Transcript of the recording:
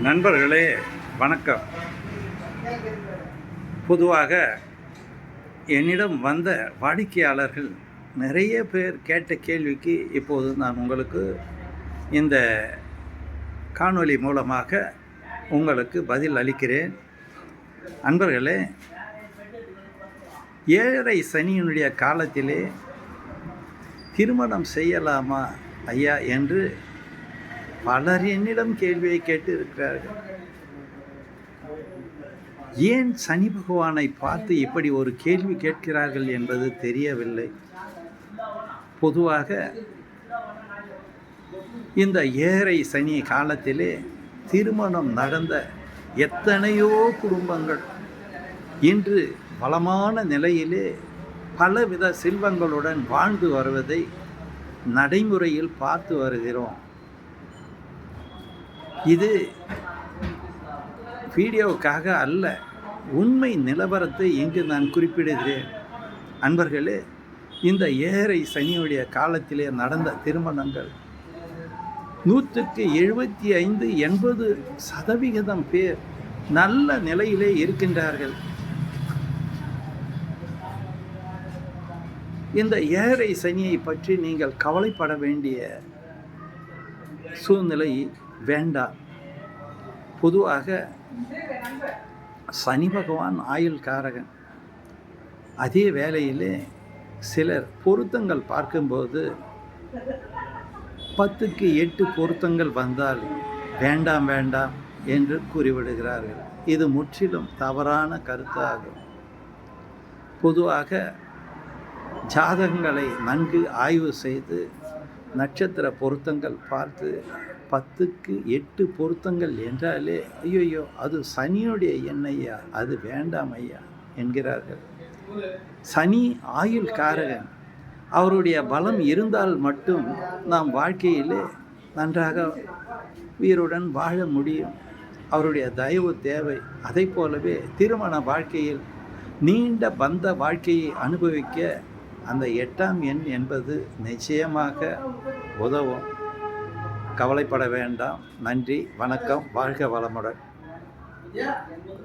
நண்பர்களே வணக்கம். பொதுவாக என்னிடம் வந்த வாடிக்கையாளர்கள் நிறைய பேர் கேட்ட கேள்விக்கு இப்போது நான் உங்களுக்கு இந்த காணொளி மூலமாக உங்களுக்கு பதில் அளிக்கிறேன். அன்பர்களே, ஏழரை சனியினுடைய காலத்திலே திருமணம் செய்யலாமா ஐயா என்று பலர் என்னிடம் கேள்வியை கேட்டு இருக்கிறார்கள். ஏன் சனி பகவானை பார்த்து இப்படி ஒரு கேள்வி கேட்கிறார்கள் என்பது தெரியவில்லை. பொதுவாக இந்த ஏழரை சனி காலத்திலே திருமணம் நடந்த எத்தனையோ குடும்பங்கள் இன்று வளமான நிலையிலே பலவித செல்வங்களுடன் வாழ்ந்து வருவதை நடைமுறையில் பார்த்து வருகிறோம். இது வீடியோவுக்காக அல்ல, உண்மை நிலவரத்தை இங்கு நான் குறிப்பிடுகிறேன். அன்பர்களே, இந்த ஏழரை சனியுடைய காலத்திலே நடந்த திருமணங்கள் 175-80% பேர் நல்ல நிலையிலே இருக்கின்றார்கள். இந்த ஏழரை சனியை பற்றி நீங்கள் கவலைப்பட வேண்டிய சூழ்நிலை வேண்டாம். பொதுவாக சனி பகவான் ஆயுள் காரகன். அதே வேளையிலே சிலர் பொருத்தங்கள் பார்க்கும்போது 10க்கு 8 பொருத்தங்கள் வந்தால் வேண்டாம் வேண்டாம் என்று கூறிவிடுகிறார்கள். இது முற்றிலும் தவறான கருத்தாகும். பொதுவாக ஜாதகங்களை நன்கு ஆய்வு செய்து நட்சத்திர பொருத்தங்கள் பார்த்து 10க்கு 8 பொருத்தங்கள் என்றாலே ஐயோ அது சனியுடைய எண்ணையா, அது வேண்டாம் ஐயா என்கிறார்கள். சனி ஆயுள் காரகன். அவருடைய பலம் இருந்தால் மட்டும் நாம் வாழ்க்கையிலே நன்றாக உயிருடன் வாழ முடியும். அவருடைய தயவு தேவை. அதை போலவே திருமண வாழ்க்கையில் நீண்ட பந்த வாழ்க்கையை அனுபவிக்க அந்த 8ஆம் எண் என்பது நிச்சயமாக உதவும். கவலைப்பட வேண்டாம். நன்றி, வணக்கம், வாழ்க வளமுடன்.